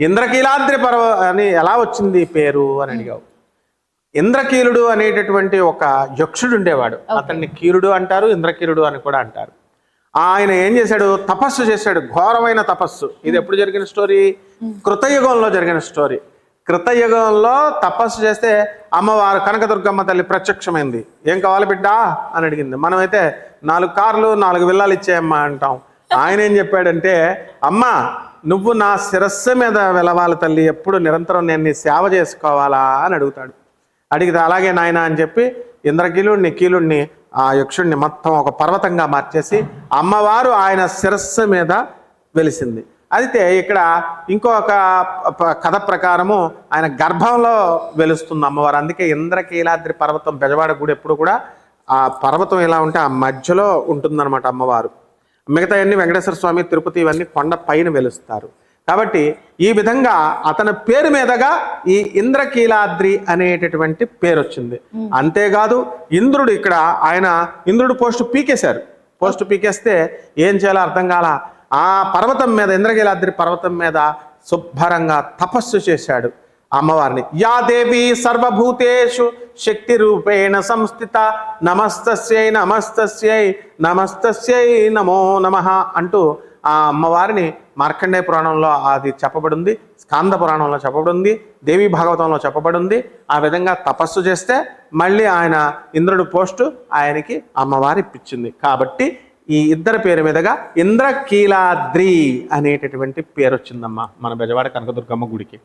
ఇంద్రకీలాద్రి అని ఎలా వచ్చింది పేరు అని అడిగావు. ఇంద్రకీలుడు అనేటటువంటి ఒక యక్షుడు ఉండేవాడు. అతన్ని కీలుడు అంటారు, ఇంద్రకీలుడు అని కూడా అంటారు. ఆయన ఏం చేశాడు? తపస్సు చేశాడు, ఘోరమైన తపస్సు. ఇది ఎప్పుడు జరిగిన స్టోరీ? కృతయుగంలో జరిగిన స్టోరీ. కృతయుగంలో తపస్సు చేస్తే అమ్మవారు కనకదుర్గమ్మ తల్లి ప్రత్యక్షమైంది. ఏం కావాలి బిడ్డా అని అడిగింది. మనమైతే 4 కార్లు 4 విల్లాలు ఇచ్చేయమ్మా అంటాం. ఆయన ఏం చెప్పాడంటే, అమ్మా నువ్వు నా శిరస్సు మీద వెలవాలి తల్లి, ఎప్పుడు నిరంతరం నేను నీ సేవ చేసుకోవాలా అని అడుగుతాడు. అడిగితే అలాగే నాయన అని చెప్పి ఇంద్రకీలుడిని కీలుడిని ఆ యక్షుడిని మొత్తం ఒక పర్వతంగా మార్చేసి అమ్మవారు ఆయన శిరస్సు మీద వెలిసింది. అయితే ఇక్కడ ఇంకొక కథ ప్రకారము ఆయన గర్భంలో వెలుస్తుంది అమ్మవారు. అందుకే ఇంద్రకీలాద్రి పర్వతం, బెజవాడ గుడి ఎప్పుడు కూడా ఆ పర్వతం ఎలా ఉంటే ఆ మధ్యలో ఉంటుందన్నమాట అమ్మవారు. మిగతా అన్ని వెంకటేశ్వర స్వామి, తిరుపతి ఇవన్నీ కొండ పైన వెలుస్తారు. కాబట్టి ఈ విధంగా అతని పేరు మీదగా ఈ ఇంద్రకీలాద్రి అనేటటువంటి పేరు వచ్చింది. అంతేకాదు ఇంద్రుడు ఇక్కడ ఇంద్రుడు పోస్టు పీకేశారు. పోస్టు పీకేస్తే ఏం చేయాలో అర్థం కాల. ఆ పర్వతం మీద, ఇంద్రకీలాద్రి పర్వతం మీద శుభ్రంగా తపస్సు చేశాడు అమ్మవారిని. యా దేవి సర్వభూతేషు శక్తి రూపేణ సంస్థిత నమస్తస్యై నమస్తస్యై నమస్తస్యై నమో నమః అంటూ ఆ అమ్మవారిని మార్కండేయ పురాణంలో అది చెప్పబడింది, స్కాంద పురాణంలో చెప్పబడింది, దేవీ భాగవతంలో చెప్పబడింది. ఆ విధంగా తపస్సు చేస్తే మళ్ళీ ఇంద్రుడు పోస్టు ఆయనకి అమ్మవారి ఇప్పించింది. కాబట్టి ఈ ఇద్దరి పేరు మీదుగా ఇంద్రకీలాద్రి అనేటటువంటి పేరు వచ్చిందమ్మా మన బెజవాడ కనకదుర్గమ్మ గుడికి.